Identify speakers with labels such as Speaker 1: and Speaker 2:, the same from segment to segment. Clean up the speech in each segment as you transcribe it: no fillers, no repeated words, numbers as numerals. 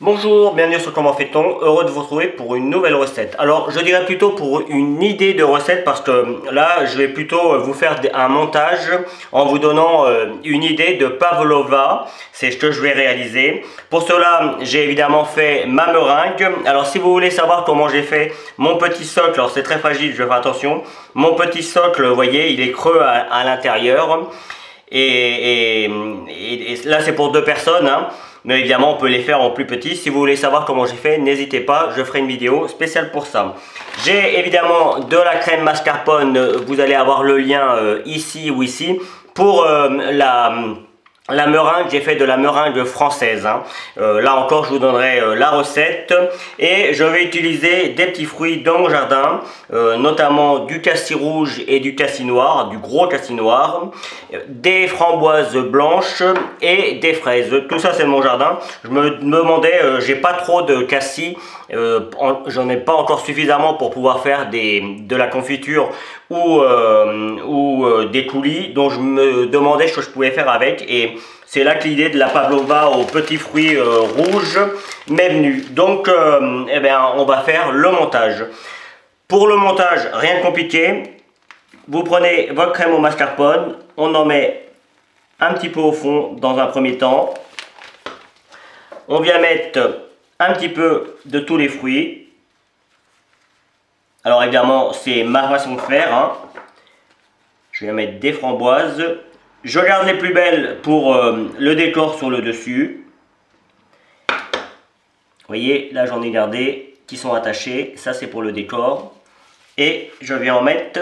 Speaker 1: Bonjour, bienvenue sur Comment fait-on, heureux de vous retrouver pour une nouvelle recette. Alors je dirais plutôt pour une idée de recette parce que là je vais plutôt vous faire un montage en vous donnant une idée de pavlova, c'est ce que je vais réaliser. Pour cela j'ai évidemment fait ma meringue. Alors si vous voulez savoir comment j'ai fait mon petit socle, alors c'est très fragile, je vais faire attention. Mon petit socle, vous voyez, il est creux à l'intérieur et là c'est pour deux personnes, hein. Mais évidemment, on peut les faire en plus petit. Si vous voulez savoir comment j'ai fait, n'hésitez pas, je ferai une vidéo spéciale pour ça. J'ai évidemment de la crème mascarpone, vous allez avoir le lien ici ou ici. Pour la meringue, j'ai fait de la meringue française, hein. Là encore, je vous donnerai la recette. Et je vais utiliser des petits fruits dans mon jardin, notamment du cassis rouge et du cassis noir, du gros cassis noir, des framboises blanches et des fraises. Tout ça, c'est de mon jardin. Je me demandais, j'ai pas trop de cassis, j'en ai pas encore suffisamment pour pouvoir faire de la confiture ou des coulis, donc je me demandais ce que je pouvais faire avec, et c'est là que l'idée de la pavlova aux petits fruits rouges m'est venue. Donc eh bien, on va faire le montage. Pour le montage, rien de compliqué, vous prenez votre crème au mascarpone, on en met un petit peu au fond dans un premier temps, on vient mettre un petit peu de tous les fruits. Alors évidemment, c'est ma façon de faire, hein. Je vais mettre des framboises. Je garde les plus belles pour le décor sur le dessus. Vous voyez, là j'en ai gardé qui sont attachés. Ça c'est pour le décor. Et je vais en mettre...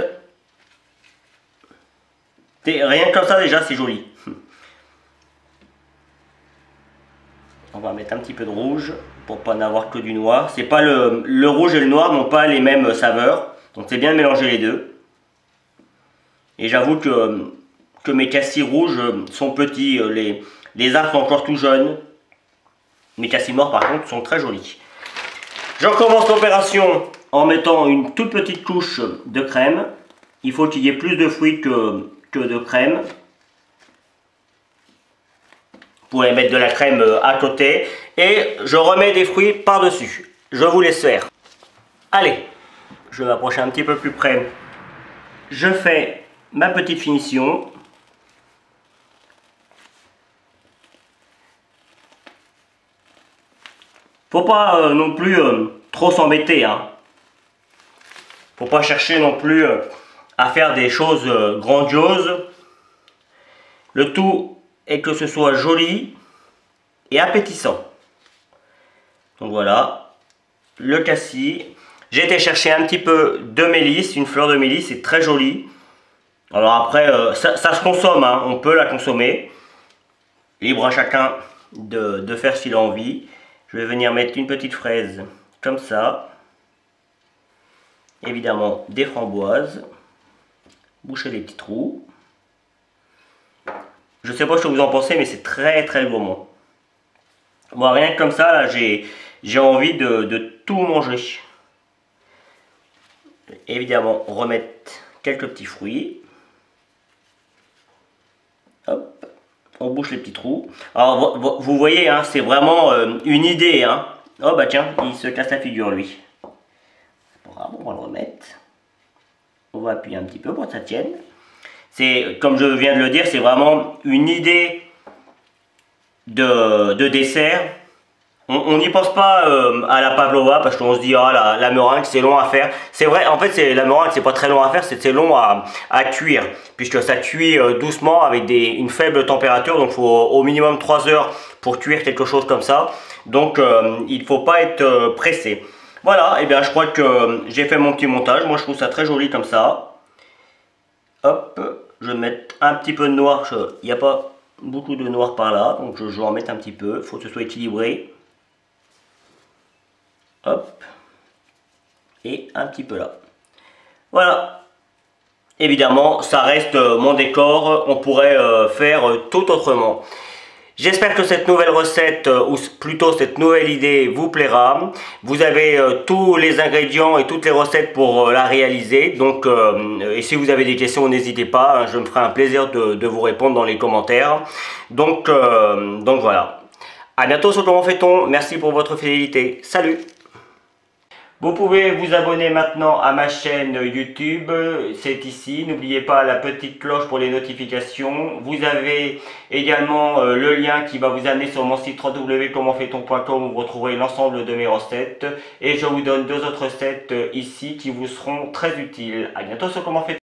Speaker 1: Rien que comme ça déjà, c'est joli. On va mettre un petit peu de rouge pour pas n'avoir que du noir. C'est pas le rouge et le noir n'ont pas les mêmes saveurs, donc c'est bien de mélanger les deux. Et j'avoue que mes cassis rouges sont petits, les arbres sont encore tout jeunes. Mes cassis noirs par contre sont très jolis. Je recommence l'opération en mettant une toute petite couche de crème. Il faut qu'il y ait plus de fruits que de crème. Vous pouvez mettre de la crème à côté et je remets des fruits par-dessus. Je vous laisse faire. Allez, je vais m'approcher un petit peu plus près. Je fais ma petite finition. Faut pas non plus trop s'embêter, hein. Faut pas chercher non plus à faire des choses grandioses. Le tout et que ce soit joli et appétissant. Donc voilà, le cassis. J'ai été chercher un petit peu de mélisse, une fleur de mélisse, c'est très joli. Alors après, ça se consomme, hein, on peut la consommer. Libre à chacun de faire ce qu'il a envie. Je vais venir mettre une petite fraise comme ça. Évidemment, des framboises. Boucher les petits trous. Je sais pas ce que vous en pensez, mais c'est très très gourmand. Moi, rien que comme ça, j'ai envie de tout manger. Évidemment, remettre quelques petits fruits. Hop, on bouche les petits trous. Alors, vous voyez, hein, c'est vraiment une idée, hein. Oh bah tiens, il se casse la figure, lui. Bravo, on va le remettre. On va appuyer un petit peu pour que ça tienne. C'est, comme je viens de le dire, c'est vraiment une idée de dessert. On n'y pense pas à la pavlova parce qu'on se dit ah la meringue c'est long à faire. C'est vrai, en fait la meringue c'est pas très long à faire, c'est long à cuire puisque ça cuit doucement avec une faible température, donc il faut au minimum 3 heures pour cuire quelque chose comme ça. Donc il ne faut pas être pressé. Voilà, et bien je crois que j'ai fait mon petit montage. Moi je trouve ça très joli comme ça. Hop, je vais mettre un petit peu de noir, il n'y a pas beaucoup de noir par là, donc je vais en mettre un petit peu, il faut que ce soit équilibré. Hop, et un petit peu là. Voilà, évidemment ça reste mon décor, on pourrait faire tout autrement. J'espère que cette nouvelle recette, ou plutôt cette nouvelle idée, vous plaira. Vous avez tous les ingrédients et toutes les recettes pour la réaliser. Donc, et si vous avez des questions, n'hésitez pas. Hein, je me ferai un plaisir de vous répondre dans les commentaires. Donc voilà. À bientôt sur Comment fait-on. Merci pour votre fidélité. Salut! Vous pouvez vous abonner maintenant à ma chaîne YouTube, c'est ici. N'oubliez pas la petite cloche pour les notifications. Vous avez également le lien qui va vous amener sur mon site www.commentfaiton.com où vous retrouverez l'ensemble de mes recettes. Et je vous donne 2 autres recettes ici qui vous seront très utiles. À bientôt sur Comment fait-on.